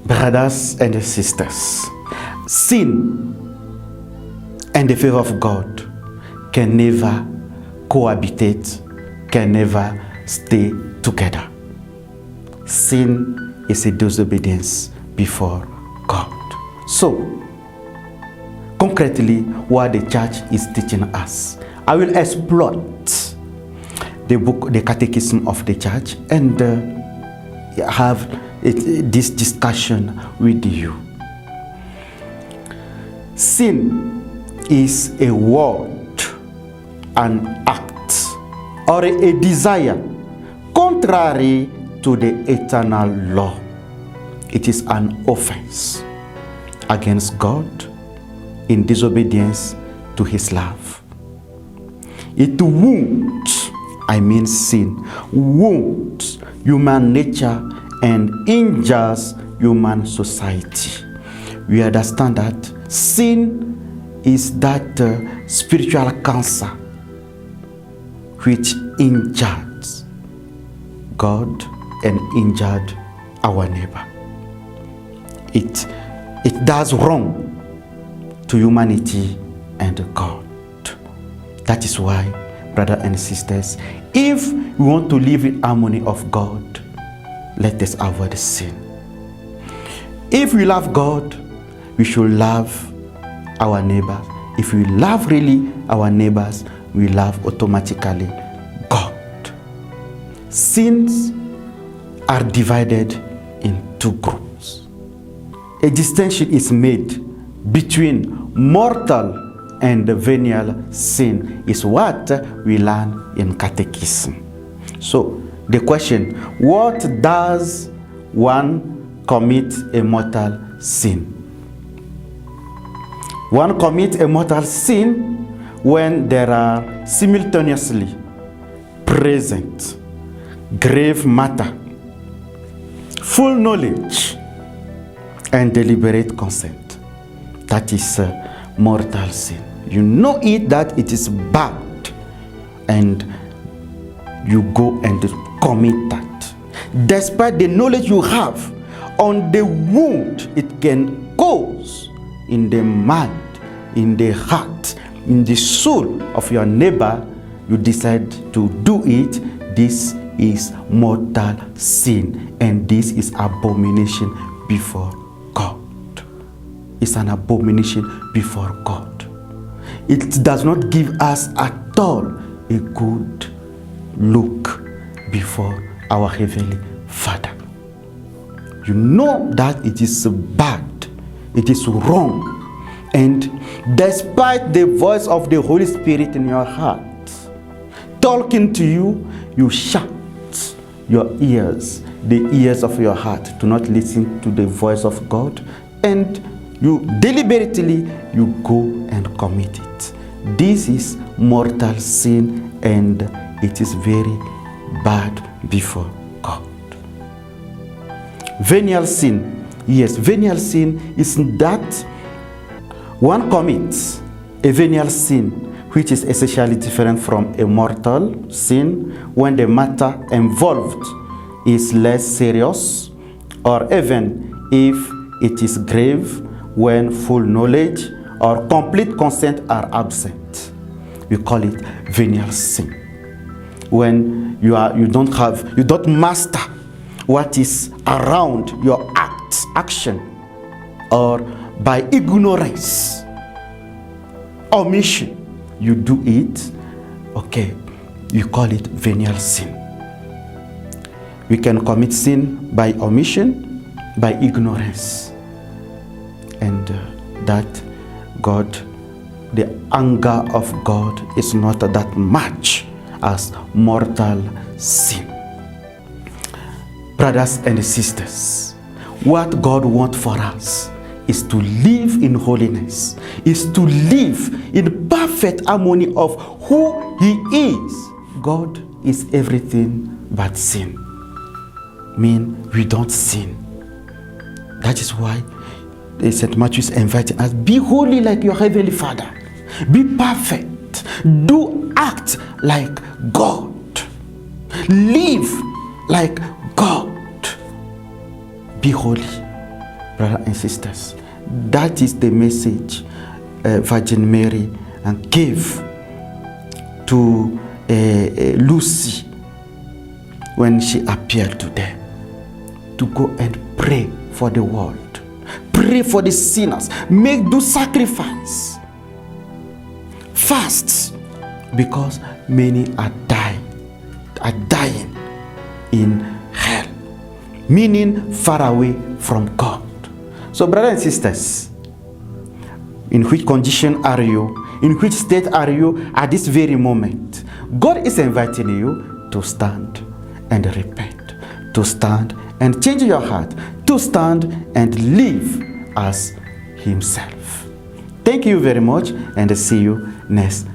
Brothers and sisters, sin and the favor of God can never cohabitate, can never stay together. Sin is a disobedience before God. So, concretely, what the church is teaching us, I will exploit the book, the Catechism of the Church, and have this discussion with you. Sin is a word, an act, or a desire contrary to the eternal law. It is an offense against God in disobedience to his love. It wounds, sin, wounds human nature and injures human society. We understand that sin is that spiritual cancer which injures God and injured our neighbor. It does wrong to humanity and God. That is why, brothers and sisters, if we want to live in harmony of God, let us avoid sin. If we love God, we should love our neighbors. If we love really our neighbors, we love automatically God. Sins are divided in two groups. A distinction is made between mortal and venial sin, is what we learn in catechism. So the question, what does one commit a mortal sin? One commits a mortal sin when there are simultaneously present grave matter, full knowledge, and deliberate consent. That is mortal sin. You know that it is bad, and you go and commit that. Despite the knowledge you have on the wound it can cause in the mind, in the heart, in the soul of your neighbor, you decide to do it. This is mortal sin, and this is abomination before God. It's an abomination before God. It does not give us at all a good look before our Heavenly Father. You know that it is bad, it is wrong, and despite the voice of the Holy Spirit in your heart talking to you, you shut your ears, the ears of your heart, to not listen to the voice of God, and you deliberately you go and commit it. This is mortal sin, and it is very bad before God. Venial sin, yes, venial sin is that one commits a venial sin which is essentially different from a mortal sin when the matter involved is less serious, or even if it is grave when full knowledge or complete consent are absent. We call it venial sin. When you don't master what is around your action, or by ignorance, omission, you do it, okay, you call it venial sin. We can commit sin by omission, by ignorance, and that God, the anger of God is not that much as mortal sin. Brothers and sisters, what God wants for us is to live in holiness, is to live in perfect harmony of who He is. God is everything but sin. We don't sin. That is why St. Matthew is inviting us, be holy like your Heavenly Father. Be perfect. Do act like God. Live like God. Be holy. brothers and sisters. That is the message Virgin Mary gave to Lucy when she appeared to them, to go and pray for the world, pray for the sinners, do sacrifice, fast, because many are dying in hell, meaning far away from God. So brothers and sisters, in which condition are you? In which state are you at this very moment? God is inviting you to stand and repent, to stand and change your heart, to stand and live as Himself. Thank you very much, and see you next